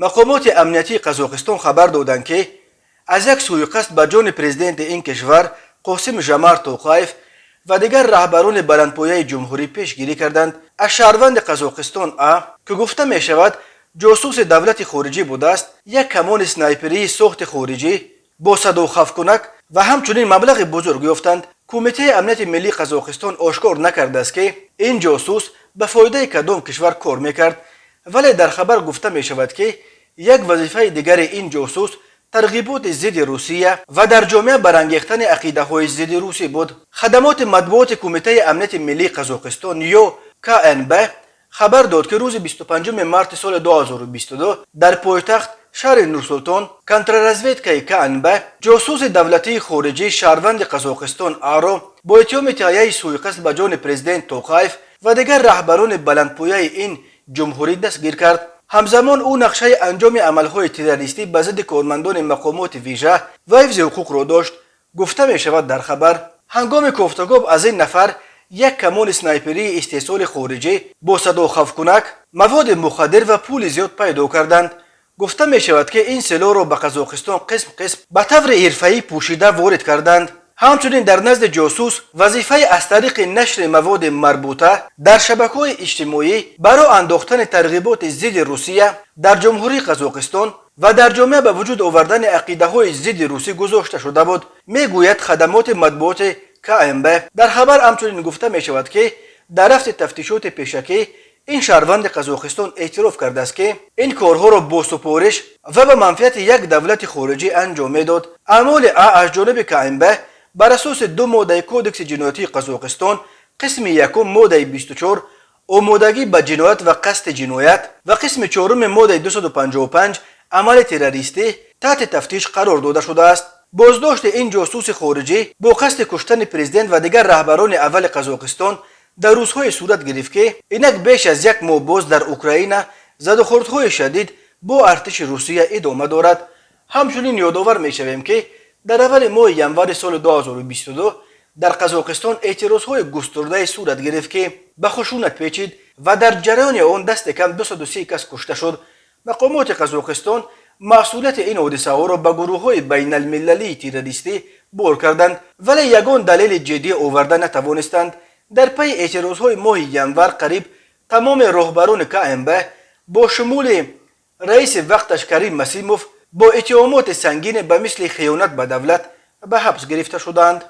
مقامات امنیتی قزاقستان خبر دادند که از یک سوءقصد به جان پرزیدنت این کشور قاسم جمال توقایف و دیگر رهبران بلندپایه جمهوری پیشگیری کردند از شهروند قزاقستان که گفته می شود جاسوس دولت خارجی بوده است یک کمان سنایپری سخت خارجی با صدا خفکنک و همچنین مبلغ بزرگ یافتند. کمیته امنیت ملی قزاقستان آشکار نکرده است که این جاسوس به فایده کدام کشور کار میکرد، ولی در خبر گفته می شود که یک وظیفه دیگر این جاسوس ترغیبات ضد روسیه و در جامعه برانگیختن عقیده های ضد روسی بود. خدمات مطبوعات کمیته امنیت ملی قزاقستان یا KNB خبر داد که روز 25 مارس سال 2022 در پایتخت شهر نورسلطان کنتررزویدکای KNB جاسوس دولتی خارجی شهروند قزاقستان را با اتهام تهیه سوءقصد به جان پرزیدنت توقایف و دیگر رهبران بلندپایه این جمهوری دستگیر کرد. همزمان او نقشه انجام عملهای تروریستی به ضد کارمندان مقامات ویژه و حفظ حقوق را داشت. گفته می شود در خبر هنگام گفتگو از این نفر یک کمان سنایپری استحصال خارجی با صدا خفکنک، مواد مخدر و پول زیاد پیدا کردند. گفته می شود که این سلاح را به قزاقستان قسم قسم به طور حرفه‌ای پوشیده وارد کردند. همچنین در نزد جاسوس وظیفه از طریق نشر مواد مربوطه در شبکه‌های اجتماعی برای انداختن ترغیبات ضد روسیه در جمهوری قزاقستان و در جامعه به وجود آوردن عقیده‌های ضد روسی گذاشته شده بود، میگوید خدمات مطبوعات KNB. در خبر همچنین گفته می شود که در رفت تفتیشات پیشکی این شهروند قزاقستان اعتراف کرده است که این کارها را با سپارش و به منفعت یک دولت خارجی انجام میداد. اعمال از جانب KNB بر اساس دو ماده کودکس جنایتی قزاقستان قسم یکم ماده 24 آمادگی به جنایت و قصد جنایت و قسم چهارم ماده 255 عمل تروریستی تحت تفتیش قرار داده شده است. بازداشت این جاسوس خارجی با قصد کشتن پرزیدنت و دیگر رهبران اول قزاقستان در روزهای صورت گرفت که اینک بیش از یک ماه باز در اوکراین زدوخوردهای شدید با ارتش روسیه ادامه دارد. همچنین یادآور میشویم که در اول ماه ینور سال 2022 در قزاقستان اعتراضهای گسترده صورت گرفت که به خشونت پیچید و در جریان آن دست کم 203 کس کشته شد. مقامات قزاقستان مسئولیت این حادثه ها را به گروه های بین المللی تروریستی بار کردند، ولی یگان دلیل جدی آورده نتوانستند. در پی اعتراض های ماه ینور قریب تمام رهبران KNB با شمول رئیس وقتش کریم مسیموف با اتهامات سنگین به مثل خیانت به دولت به حبس گرفته شدند.